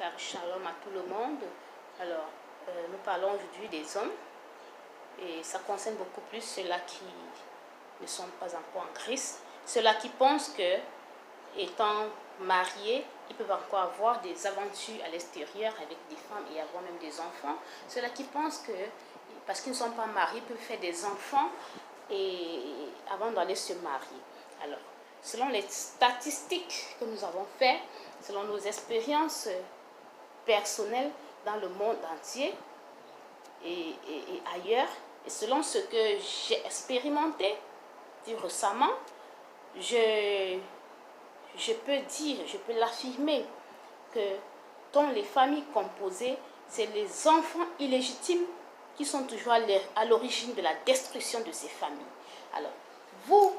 car shalom à tout le monde. Alors, nous parlons aujourd'hui des hommes et ça concerne beaucoup plus ceux-là qui ne sont pas encore en Christ, ceux-là qui pensent que, étant mariés, ils peuvent encore avoir des aventures à l'extérieur avec des femmes et avoir même des enfants. Ceux-là qui pensent que, parce qu'ils ne sont pas mariés, ils peuvent faire des enfants et avant d'aller se marier. Alors, selon les statistiques que nous avons faites, selon nos expériences personnelles dans le monde entier et ailleurs, et selon ce que j'ai expérimenté récemment, je peux dire, je peux l'affirmer que dans les familles composées, c'est les enfants illégitimes qui sont toujours à l'origine de la destruction de ces familles. Alors, vous,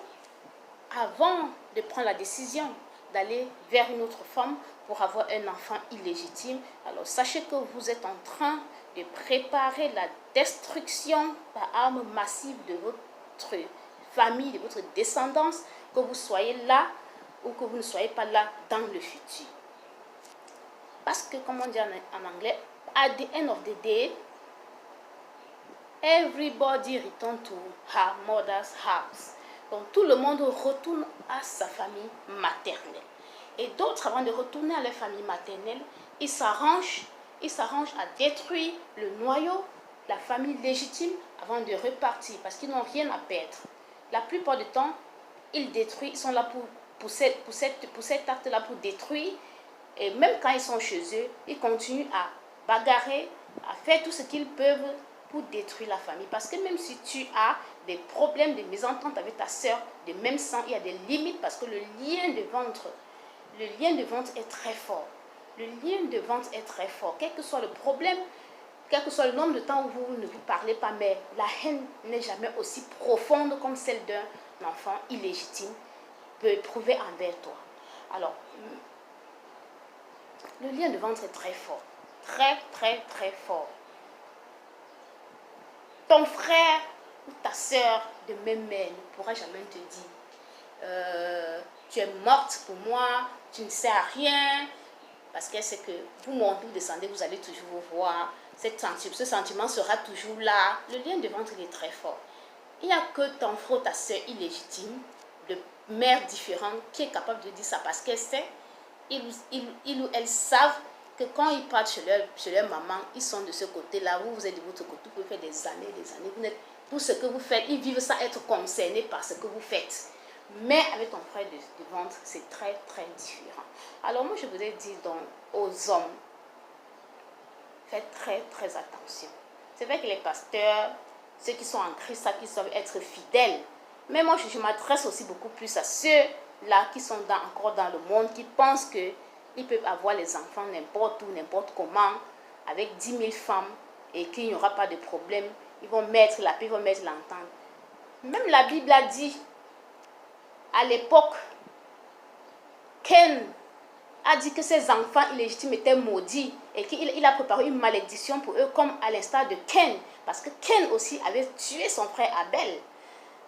avant de prendre la décision d'aller vers une autre femme pour avoir un enfant illégitime, alors sachez que vous êtes en train de préparer la destruction par arme massive de votre famille, de votre descendance, que vous soyez là ou que vous ne soyez pas là dans le futur. Parce que, comme on dit en anglais, at the end of the day, everybody return to her mother's house. Donc tout le monde retourne à sa famille maternelle. Et d'autres, avant de retourner à leur famille maternelle, ils s'arrangent à détruire le noyau, la famille légitime, avant de repartir, parce qu'ils n'ont rien à perdre. La plupart du temps, ils détruisent, ils sont là pour cet acte-là, pour détruire. Et même quand ils sont chez eux, ils continuent à bagarrer, à faire tout ce qu'ils peuvent pour détruire la famille. Parce que même si tu as des problèmes de mésentente avec ta soeur de même sang, il y a des limites parce que le lien de ventre est très fort. Le lien de ventre est très fort. Quel que soit le problème, quel que soit le nombre de temps où vous ne vous parlez pas, mais la haine n'est jamais aussi profonde comme celle d'un enfant illégitime peut éprouver envers toi. Alors, le lien de ventre est très fort. Très, très, très fort. Ton frère ou ta soeur de même mère ne pourra jamais te dire tu es morte pour moi, tu ne sers à rien, parce qu'elle sait que vous montez, vous descendez, vous allez toujours vous voir. Ce sentiment sera toujours là. Le lien de ventre est très fort. Il n'y a que ton frère ou ta soeur illégitime, de mères différentes, qui est capable de dire ça parce qu'elle sait, ils ou elles savent que quand ils partent chez leur maman, ils sont de ce côté-là, vous êtes de votre côté, vous pouvez faire des années, vous n'êtes, tout ce que vous faites, ils vivent ça, être concernés par ce que vous faites. Mais avec ton frère de ventre, c'est très, très différent. Alors moi, je voudrais dire donc aux hommes, faites très, très attention. C'est vrai que les pasteurs, ceux qui sont en Christ, qui savent être fidèles, mais moi, je m'adresse aussi beaucoup plus à ceux-là qui sont encore dans le monde, qui pensent qu'ils peuvent avoir les enfants n'importe où, n'importe comment, avec 10 000 femmes, et qu'il n'y aura pas de problème. Ils vont mettre la paix, ils vont mettre l'entente. Même la Bible a dit, à l'époque, Cain a dit que ses enfants illégitimes étaient maudits et qu'il a préparé une malédiction pour eux, comme à l'instar de Cain. Parce que Cain aussi avait tué son frère Abel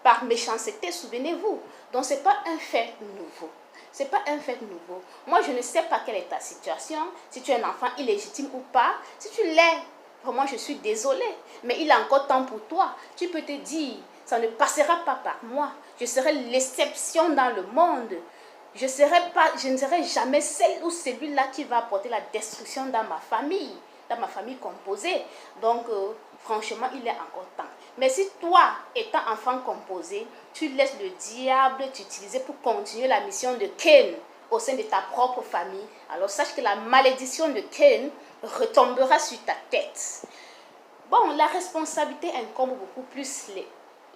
par méchanceté, souvenez-vous. Donc, ce n'est pas un fait nouveau. Ce n'est pas un fait nouveau. Moi, je ne sais pas quelle est ta situation, si tu es un enfant illégitime ou pas. Si tu l'es, vraiment, je suis désolée. Mais il est encore temps pour toi. Tu peux te dire, ça ne passera pas par moi. Je serai l'exception dans le monde. Je ne serai jamais celle ou celui-là qui va apporter la destruction dans ma famille composée. Donc, franchement, il est encore temps. Mais si toi, étant enfant composé, tu laisses le diable t'utiliser pour continuer la mission de Cain au sein de ta propre famille, alors sache que la malédiction de Cain retombera sur ta tête. Bon, la responsabilité incombe beaucoup plus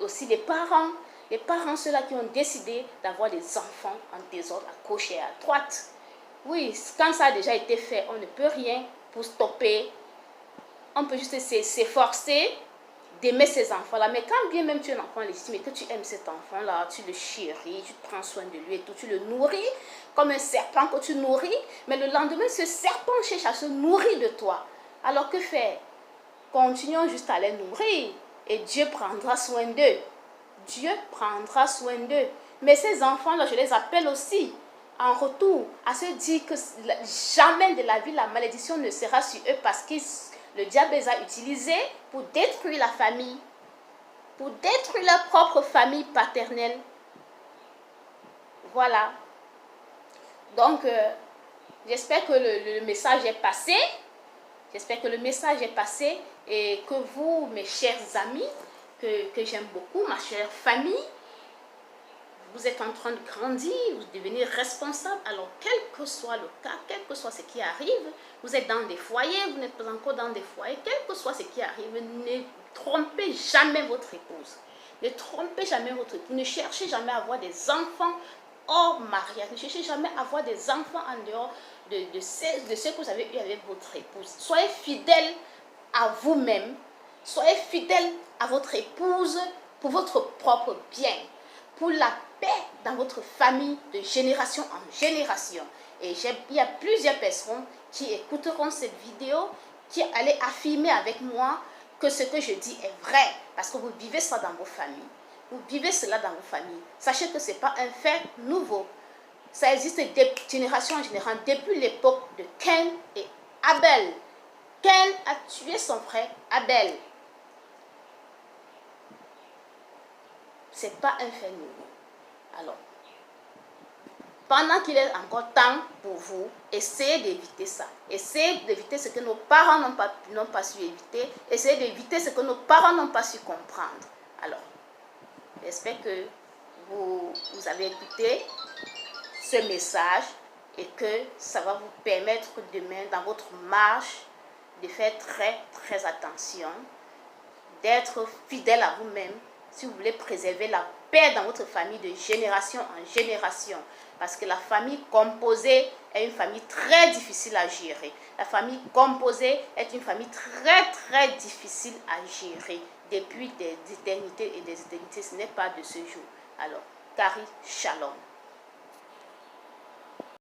aussi les parents. Les parents, ceux-là qui ont décidé d'avoir des enfants en désordre à gauche et à droite. Oui, quand ça a déjà été fait, on ne peut rien pour stopper. On peut juste s'efforcer d'aimer ces enfants-là. Mais quand bien même tu es un enfant légitime et que tu aimes cet enfant-là, tu le chéris, tu prends soin de lui et tout, tu le nourris comme un serpent que tu nourris. Mais le lendemain, ce serpent cherche à se nourrir de toi. Alors que faire? Continuons juste à les nourrir et Dieu prendra soin d'eux. Dieu prendra soin d'eux. Mais ces enfants-là, je les appelle aussi en retour, à se dire que jamais de la vie la malédiction ne sera sur eux parce que le diable les a utilisés pour détruire la famille, pour détruire leur propre famille paternelle. Voilà. Donc, j'espère que le message est passé. J'espère que le message est passé et que vous, mes chers amis, que j'aime beaucoup, ma chère famille, vous êtes en train de grandir, vous devenez responsable. Alors, quel que soit le cas, quel que soit ce qui arrive, vous êtes dans des foyers, vous n'êtes pas encore dans des foyers, quel que soit ce qui arrive, ne trompez jamais votre épouse. Ne trompez jamais votre épouse. Ne cherchez jamais à avoir des enfants hors mariage. Ne cherchez jamais à avoir des enfants en dehors de ce que vous avez eu avec votre épouse. Soyez fidèle à vous-même. Soyez fidèle à votre épouse pour votre propre bien, pour la paix dans votre famille de génération en génération. Et il y a plusieurs personnes qui écouteront cette vidéo, qui allaient affirmer avec moi que ce que je dis est vrai, parce que vous vivez ça dans vos familles. Vous vivez cela dans vos familles. Sachez que ce n'est pas un fait nouveau. Ça existe de génération en génération, depuis l'époque de Cain et Abel. Cain a tué son frère Abel. Ce n'est pas un fait nouveau. Alors, pendant qu'il est encore temps pour vous, essayez d'éviter ça. Essayez d'éviter ce que nos parents n'ont pas su éviter. Essayez d'éviter ce que nos parents n'ont pas su comprendre. Alors, j'espère que vous avez écouté ce message et que ça va vous permettre demain, dans votre marche, de faire très attention, d'être fidèle à vous-même si vous voulez préserver la paix dans votre famille de génération en génération. Parce que la famille composée est une famille très difficile à gérer. La famille composée est une famille très difficile à gérer depuis des éternités et des éternités. Ce n'est pas de ce jour. Alors, Kari Shalom.